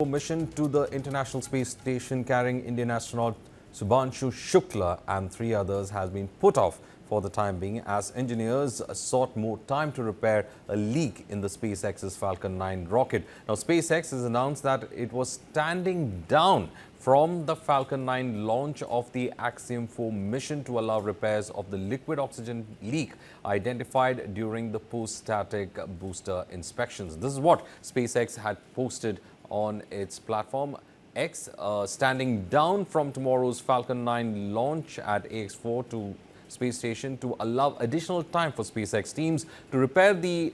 Mission to the International Space Station carrying Indian astronaut Shubhanshu Shukla and three others has been put off for the time being as engineers sought more time to repair a leak in the SpaceX's Falcon 9 rocket. Now, SpaceX has announced that it was standing down from the Falcon 9 launch of the Axiom-4 mission to allow repairs of the liquid oxygen leak identified during the post-static booster inspections. This is what SpaceX had posted on its platform X, standing down from tomorrow's Falcon 9 launch at AX4 to space station to allow additional time for SpaceX teams to repair the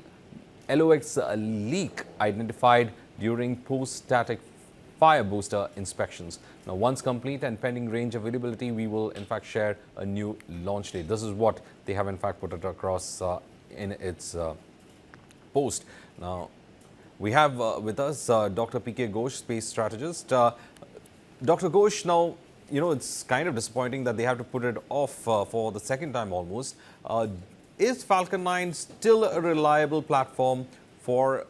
LOX leak identified during post-static fire booster inspections. Now, once complete and pending range availability, we will in fact share a new launch date. This is what they have in fact put it across in its post. Now, we have with us Dr. P.K. Ghosh, space strategist. Dr. Ghosh, now, it's kind of disappointing that they have to put it off for the second time almost. Is Falcon 9 still a reliable platform for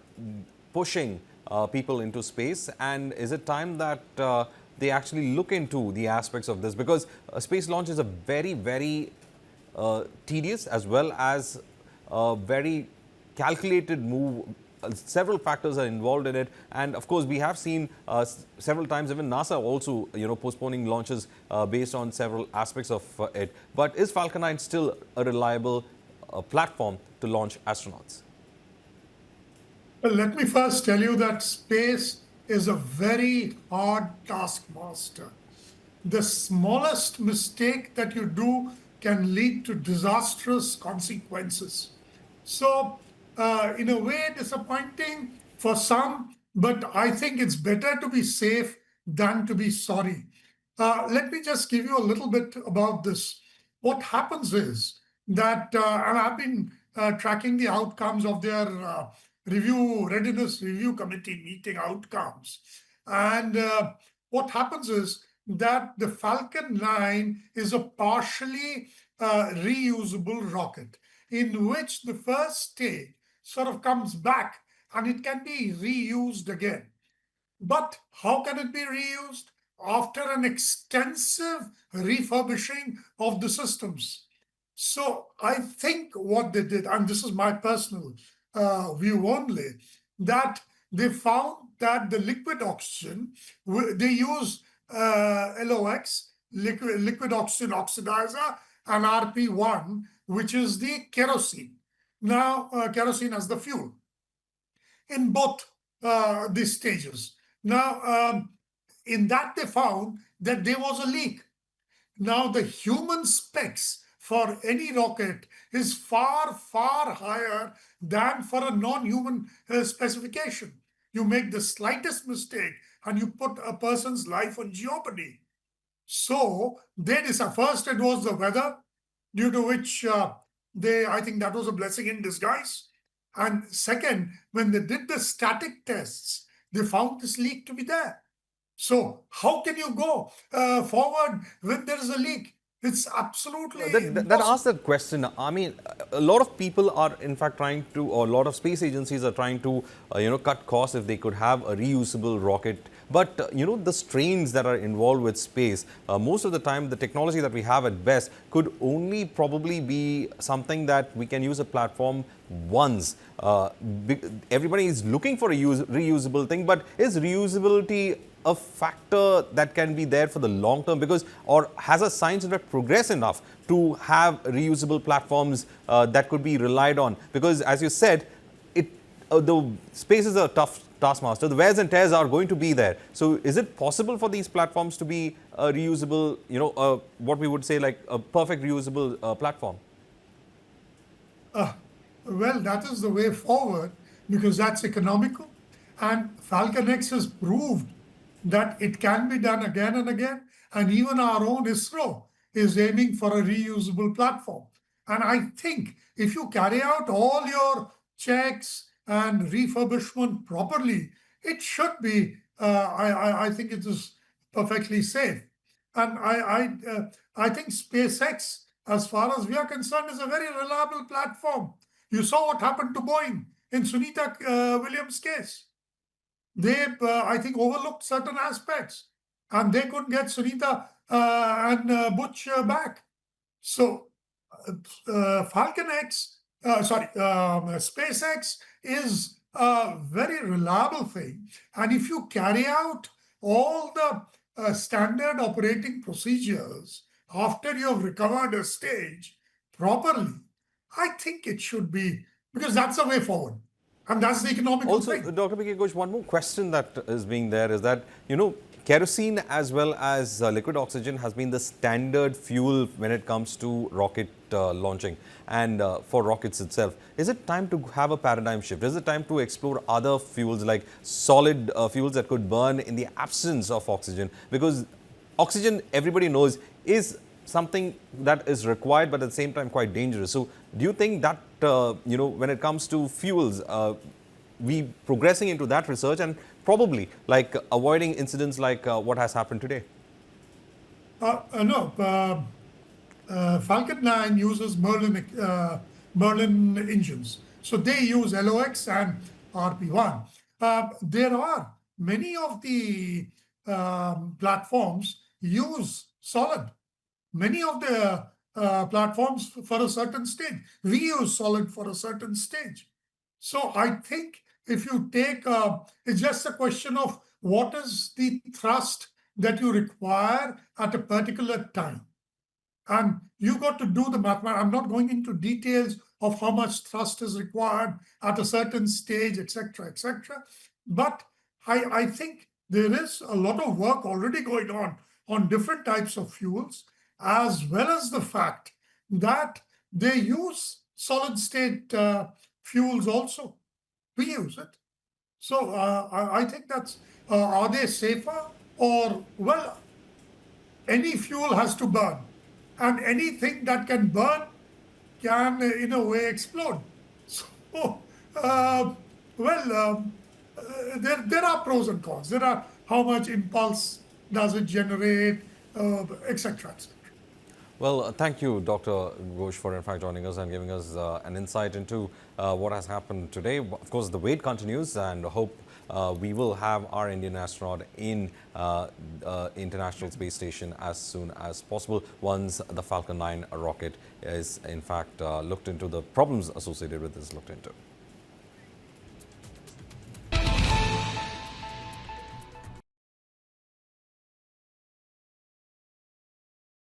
pushing people into space? And is it time that they actually look into the aspects of this? Because a space launch is a very, very tedious as well as a very calculated move. Several factors are involved in it, and of course we have seen several times even NASA also postponing launches based on several aspects of it. But is Falcon 9 still a reliable platform to launch astronauts? Well, let me first tell you that space is a very hard taskmaster. The smallest mistake that you do can lead to disastrous consequences. So in a way, disappointing for some, but I think it's better to be safe than to be sorry. Let me just give you a little bit about this. What happens is that, and I've been tracking the outcomes of their readiness review committee meeting outcomes. And what happens is that the Falcon 9 is a partially reusable rocket in which the first stage sort of comes back and it can be reused again. But how can it be reused? After an extensive refurbishing of the systems. So I think what they did, and this is my personal view only, that they found that the liquid oxygen, they use LOX, liquid oxygen oxidizer, and RP1, which is the kerosene. Now, kerosene as the fuel in both these stages. Now, in that they found that there was a leak. Now, the human specs for any rocket is far, far higher than for a non-human specification. You make the slightest mistake and you put a person's life on jeopardy. So, first it was the weather, due to which I think that was a blessing in disguise. And second, when they did the static tests, they found this leak to be there. So how can you go forward when there is a leak? It's absolutely that asks that question. I mean, a lot of people are in fact trying to, or a lot of space agencies are trying to, cut costs if they could have a reusable rocket. But, the strains that are involved with space, most of the time, the technology that we have at best could only probably be something that we can use a platform once. Everybody is looking for a reusable thing, but is reusability a factor that can be there for the long term? Because, or has a science in fact progressed enough to have reusable platforms that could be relied on? Because as you said, the space is a tough taskmaster. The wears and tears are going to be there. So is it possible for these platforms to be a reusable, what we would say like a perfect reusable platform? Well, that is the way forward because that's economical. And Falcon X has proved that it can be done again and again. And even our own ISRO is aiming for a reusable platform. And I think if you carry out all your checks and refurbishment properly, it should be, I think it is perfectly safe. And I think SpaceX, as far as we are concerned, is a very reliable platform. You saw what happened to Boeing in Sunita Williams' case. they, I think, overlooked certain aspects, and they couldn't get Sunita and Butch back. So, Falcon X, SpaceX is a very reliable thing. And if you carry out all the standard operating procedures after you have recovered a stage properly, I think it should be, because that's the way forward. And that's the economical Also, thing. Dr. B.K. Ghosh, one more question that is being there is that, kerosene as well as liquid oxygen has been the standard fuel when it comes to rocket launching and for rockets itself. Is it time to have a paradigm shift? Is it time to explore other fuels like solid fuels that could burn in the absence of oxygen? Because oxygen, everybody knows, is something that is required but at the same time quite dangerous. So do you think that, when it comes to fuels, we progressing into that research and probably like avoiding incidents like what has happened today? No, Falcon 9 uses Merlin engines. So they use LOX and RP1. There are many of the platforms use solid. Many of the platforms for a certain stage. We use solid for a certain stage. So I think if you take, it's just a question of what is the thrust that you require at a particular time. And you got to do the mathematics. I'm not going into details of how much thrust is required at a certain stage, etc., etc. But I think there is a lot of work already going on different types of fuels, as well as the fact that they use solid state fuels also. We use it. So I think that's, are they safer? Or, well, any fuel has to burn. And anything that can burn can, in a way, explode. So, well, there are pros and cons. There are how much impulse does it generate, etc., etc. Well, thank you, Dr. Ghosh, for in fact joining us and giving us an insight into what has happened today. Of course, the wait continues, and hope we will have our Indian astronaut in International Space Station as soon as possible once the Falcon 9 rocket is in fact looked into, the problems associated with this looked into.